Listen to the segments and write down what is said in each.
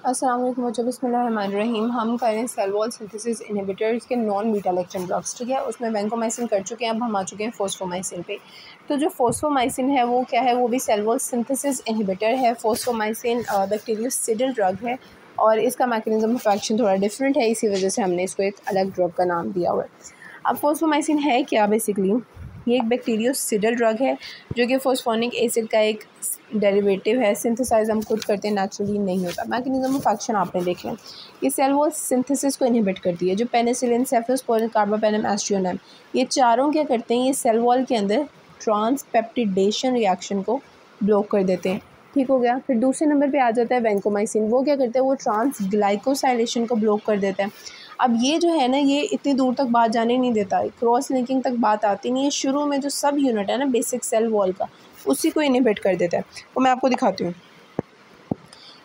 अस्सलाम वालेकुम बच्चों, बिस्मिल्लाहिर्रहमानिर्रहीम। हम करें सेल वॉल सिंथेसिस इनहिबिटर्स के नॉन बीटा लैक्टम ड्रग्स, ठीक है। उसमें वैंकोमाइसिन कर चुके हैं, अब हम आ चुके हैं फॉस्फोमाइसिन पे। तो जो फॉस्फोमाइसिन है वो क्या है, वो भी सेल वॉल सिंथेसिस इनहिबिटर है। फॉस्फोमाइसिन बैक्टीरियोसिडल ड्रग है और इसका मैकेनिज्म ऑफ एक्शन थोड़ा डिफरेंट है, इसी वजह से हमने इसको एक अलग ड्रग का नाम दिया हुआ है। अब फॉस्फोमाइसिन है क्या, बेसिकली ये एक बैक्टीरियोसिडल ड्रग है जो कि फॉस्फोनिक एसिड का एक डेरिवेटिव है। सिंथेसाइज हम खुद करते हैं, नेचुरली नहीं होता। मैकेनिज्म ऑफ एक्शन आपने देख लिया, ये सेल वॉल सिंथेसिस को इनहिबिट करती है। जो पेनिसिलिन, सेफलोस्पोरिन, कार्बापेनम, एस्ट्रोनेम, ये चारों क्या करते हैं, ये सेल वॉल के अंदर ट्रांसपेप्टिडेशन रिएक्शन को ब्लॉक कर देते हैं। ठीक हो गया। फिर दूसरे नंबर पे आ जाता है वैंकोमाइसिन। वो क्या करता है, वो ट्रांसग्लाइकोसाइलेशन को ब्लॉक कर देता है। अब ये जो है ना, ये इतनी दूर तक बात जाने नहीं देता, क्रॉस लिंकिंग तक बात आती नहीं है। शुरू में जो सब यूनिट है ना बेसिक सेल वॉल का, उसी को इनहिबिट कर देता है। वो मैं आपको दिखाती हूँ।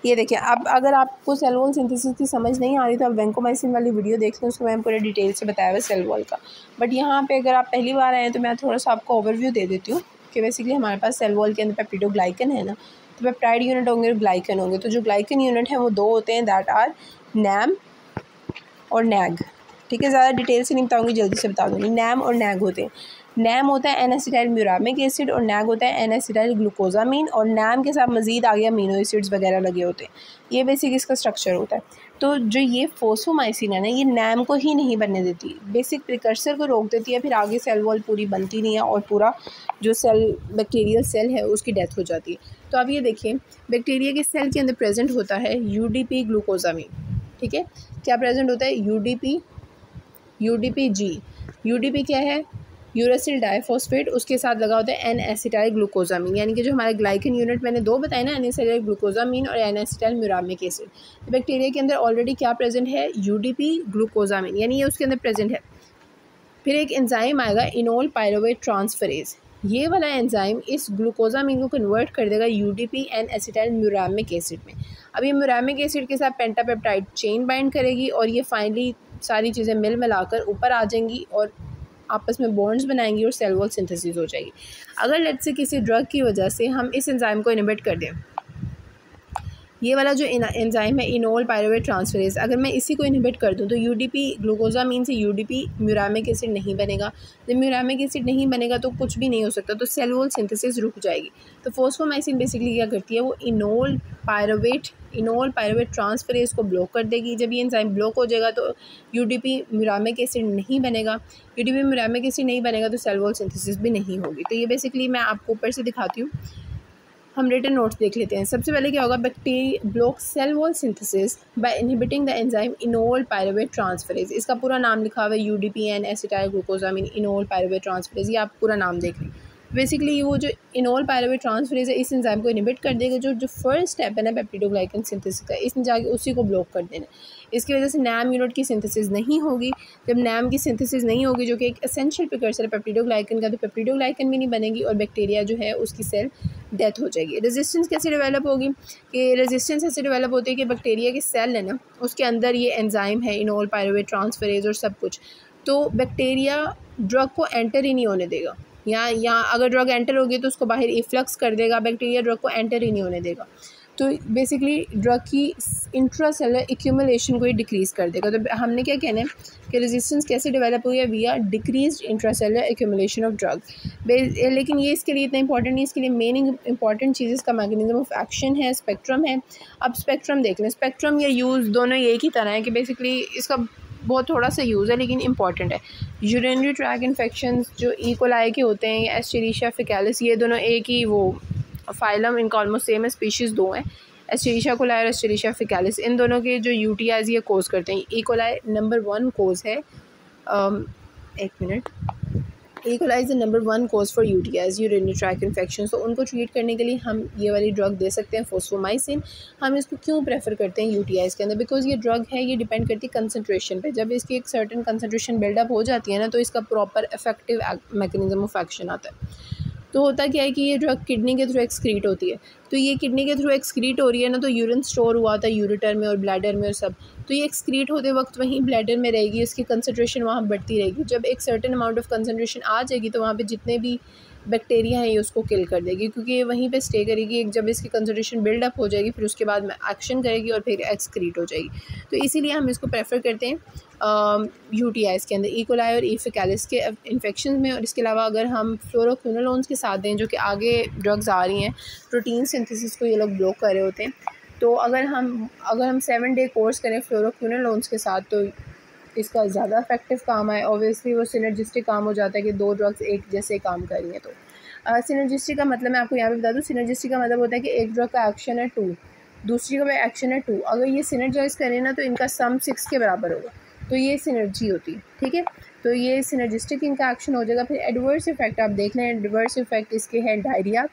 ये देखिए, अब अगर आपको सेल वॉल सिंथेसिस की समझ नहीं आ रही तो आप वैंकोमाइसिन वाली वीडियो देख लें, उसको मैंने पूरे डिटेल से बताया हुआ सेल वॉल का। बट यहाँ पे अगर आप पहली बार आए हैं तो मैं थोड़ा सा आपको ओवरव्यू दे देती हूँ कि बेसिकली हमारे पास सेल वॉल के अंदर पेप्टिडोग्लाइकन है ना, तो पेप्टाइड यूनिट होंगे और ग्लाइकन होंगे। तो जो ग्लाइकन यूनिट है वो दो होते हैं, दैट आर नैम और नैग। ठीक है, ज़्यादा डिटेल से नहीं बताऊंगी, जल्दी से बता दूँगी। नैम और नैग होते हैं। नैम होता है एन एसिटाइल म्यूरामिक एसिड और नैग होता है एन एसिटाइल ग्लूकोजामीन, और नैम के साथ मज़ीद आगे अमीनो एसिड्स वगैरह लगे होते हैं। ये बेसिक इसका स्ट्रक्चर होता है। तो जो ये फॉस्फोमाइसिन है ना, ये नैम को ही नहीं बनने देती, बेसिक प्रिकर्सर को रोक देती है। फिर आगे सेल वॉल पूरी बनती नहीं है और पूरा जो सेल बैक्टीरियल सेल है उसकी डेथ हो जाती है। तो अब ये देखिए, बैक्टीरिया के सेल के अंदर प्रेजेंट होता है यूडीपी ग्लूकोजामीन। ठीक है, क्या प्रेजेंट होता है, यूडीपी जी। यूडीपी क्या है, यूरासिल डाइफॉस्फेट, उसके साथ लगा होता है एन एसिटाइल ग्लूकोजामीन। यानी कि जो हमारे ग्लाइकन यूनिट मैंने दो बताए ना, एन एसिटाइल ग्लूकोजामीन और एन एसिटाइल म्यूरामिक एसिड। तो बैक्टीरिया के अंदर ऑलरेडी क्या प्रेजेंट है, यूडीपी ग्लूकोजामीन, यानी ये उसके अंदर प्रेजेंट है। फिर एक एंजाइम आएगा, इनोल पायरुवेट ट्रांसफरेज। ये वाला एंजाइम इस ग्लूकोजामीन को कन्वर्ट कर देगा UDP N acetyl muramic acid में। अब ये म्यूरामिक एसिड के साथ पेंटापेप्टाइड चेन बाइंड करेगी और ये फाइनली सारी चीज़ें मिल मिलाकर ऊपर आ जाएंगी और आपस में बॉन्ड्स बनाएंगी और सेल वॉल सिंथेसिस हो जाएगी। अगर लेट्स से किसी ड्रग की वजह से हम इस एंजाइम को इनहिबिट कर दें, ये वाला जो एंजाइम है इनोल पायरुवेट ट्रांसफरेज, अगर मैं इसी को इनहिबिट कर दूं तो यूडीपी ग्लूकोजामीन से यूडीपी म्यूरामिक एसिड नहीं बनेगा। जब म्यूरामिक एसिड नहीं बनेगा तो कुछ भी नहीं हो सकता, तो सेल वॉल सिंथेसिस रुक जाएगी। तो फॉस्फोमाइसिन बेसिकली क्या करती है, वो इनोल पायरुवेट ट्रांसफरेज को ब्लॉक कर देगी। जब ये एंजाइम ब्लॉक हो जाएगा तो यूडीपी म्यूरामिक एसिड नहीं बनेगा। यूडीपी म्यूरामिक एसिड नहीं बनेगा तो सेल वॉल सिंथेसिस भी नहीं होगी। तो ये बेसिकली मैं आपको ऊपर से दिखाती हूँ। हम रिटन नोट्स देख लेते हैं। सबसे पहले क्या होगा, bacteria block cell wall synthesis by inhibiting the enzyme enol pyruvate transferase. इसका पूरा नाम लिखा हुआ है UDP N acetyl glucosamine enol pyruvate transferase. ये आप पूरा नाम देख लें। बेसिकली वो जो इनोल पायरुवेट ट्रांसफरेज है, इस एंजाइम को इनहिबिट कर देगा। जो फर्स्ट स्टेप है ना पेप्टिडोग्लाइकन सिंथेसिस का, इसने जाके उसी को ब्लॉक कर देना। इसकी वजह से नैम यूनिट की सिंथेसिस नहीं होगी। जब नैम की सिंथेसिस नहीं होगी, जो कि एक एसेंशियल प्रिकर्सर है पेप्टिडोग्लाइकन का, तो पेप्टिडोग्लाइकन भी नहीं बनेगी और बैक्टीरिया जो है उसकी सेल डेथ हो जाएगी। रेजिस्टेंस कैसे डेवलप होगी, कि रेजिस्टेंस ऐसे डेवलप होती है कि बैक्टीरिया के सेल है ना, उसके अंदर ये एंजाइम है इनोल पायरुवेट ट्रांसफरेज और सब कुछ, तो बैक्टीरिया ड्रग को एंटर ही नहीं होने देगा। या अगर ड्रग एंटर होगी तो उसको बाहर इफ्लक्स कर देगा, बैक्टीरिया ड्रग को एंटर ही नहीं होने देगा। तो बेसिकली ड्रग की इंट्रासेलुलर एक्यूमुलेशन को ही डिक्रीज़ कर देगा। तो हमने क्या कहना है कि रेजिस्टेंस कैसे डेवलप हुई है, we are decreased intracellular accumulation of drug. लेकिन ये इसके लिए इतना इंपॉर्टेंट नहीं, इसके लिए मेन इंपॉर्टेंट चीज़ इसका मैकेनिज्म ऑफ एक्शन है, स्पेक्ट्रम है। अब स्पेक्ट्रम देख लें, स्पेक्ट्रम या यूज़ दोनों एक ही तरह है कि बेसिकली इसका बहुत थोड़ा सा यूज़ है लेकिन इंपॉर्टेंट है। यूरिनरी ट्रैक इन्फेक्शंस जो ई-कोलाई के होते हैं या एस्चेरिशिया फेकालिस, ये दोनों एक ही वो फाइलम, इनका ऑलमोस्ट सेम है, स्पीशीज़ दो हैं, एस्चेरिशिया कोलाई और एस्चेरिशिया फेकालिस। इन दोनों के जो यूटीआईज ये कोज करते हैं। ई कोलाई नंबर 1 कोज है, एक minute, E coli is the number 1 cause for UTIs, urinary track infection. तो उनको ट्रीट करने के लिए हम ये वाली ड्रग दे सकते हैं फॉस्फोमाइसिन। हम इसको क्यों प्रेफर करते हैं यूटीआईज के अंदर, बिकॉज ये ड्रग है, ये डिपेंड करती है कंसनट्रेशन पे। जब इसकी एक सर्टेन कंसनट्रेशन बिल्डअप हो जाती है ना, तो इसका proper effective mechanism of action आता है। तो होता क्या है कि ये ड्रग किडनी के थ्रू एक्सक्रीट होती है। तो ये किडनी के थ्रू एक्सक्रीट हो रही है ना, तो यूरिन स्टोर हुआ था यूरेटर में और ब्लैडर में और सब, तो ये एक्सक्रीट होते वक्त वहीं ब्लैडर में रहेगी, उसकी कंसनट्रेशन वहाँ बढ़ती रहेगी। जब एक सर्टेन अमाउंट ऑफ कंसनट्रेशन आ जाएगी तो वहाँ पे जितने भी बैक्टीरिया है ये उसको किल कर देगी, क्योंकि ये वहीं पे स्टे करेगी। एक जब इसकी कंसंट्रेशन बिल्डअप हो जाएगी फिर उसके बाद में एक्शन करेगी और फिर एक्सक्रीट हो जाएगी। तो इसीलिए हम इसको प्रेफर करते हैं यूटीआईज़ के अंदर, ई कोलाई और ई फेकैलिस के इन्फेक्शन में। और इसके अलावा अगर हम फ्लोरोक्विनोलोन्स के साथ दें, जो कि आगे ड्रग्स आ रही हैं, प्रोटीन सिंथेसिस को ये लोग ब्लॉक कर रहे होते हैं, तो अगर हम 7 डे कोर्स करें फ्लोरोक्विनोलोन्स के साथ तो इसका ज़्यादा इफेक्टिव काम आए। ऑब्वियसली वो सिनर्जिस्टिक काम हो जाता है कि 2 ड्रग्स एक जैसे काम कर रही हैं। तो सिनर्जिस्टिक का मतलब मैं आपको यहाँ पे बता दूँ, सिनर्जिस्टिक का मतलब होता है कि एक ड्रग का एक्शन है 2, दूसरी का भी एक्शन है 2, अगर ये सिनर्जाइज करें ना तो इनका सम 6 के बराबर होगा, तो ये सिनर्जी होती है। ठीक है, तो ये सिनर्जिस्टिक इनका एक्शन हो जाएगा। फिर एडवर्स इफेक्ट आप देख लें, एडवर्स इफेक्ट इसके हैं डायरिया,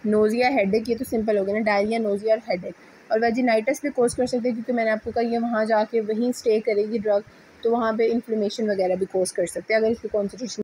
नोज़िया, हेडेक। ये तो सिंपल हो गया ना, डायरिया, नोज़िया और हेडेक। और वेजिनाइटिस भी कोज कर सकते हैं, क्योंकि मैंने आपको कहा ये वहाँ जाके वहीं स्टे करेगी ड्रग, तो वहाँ पे इन्फ्लेमेशन वगैरह भी कोज कर सकते हैं अगर इसकी कॉन्सेंट्रेशन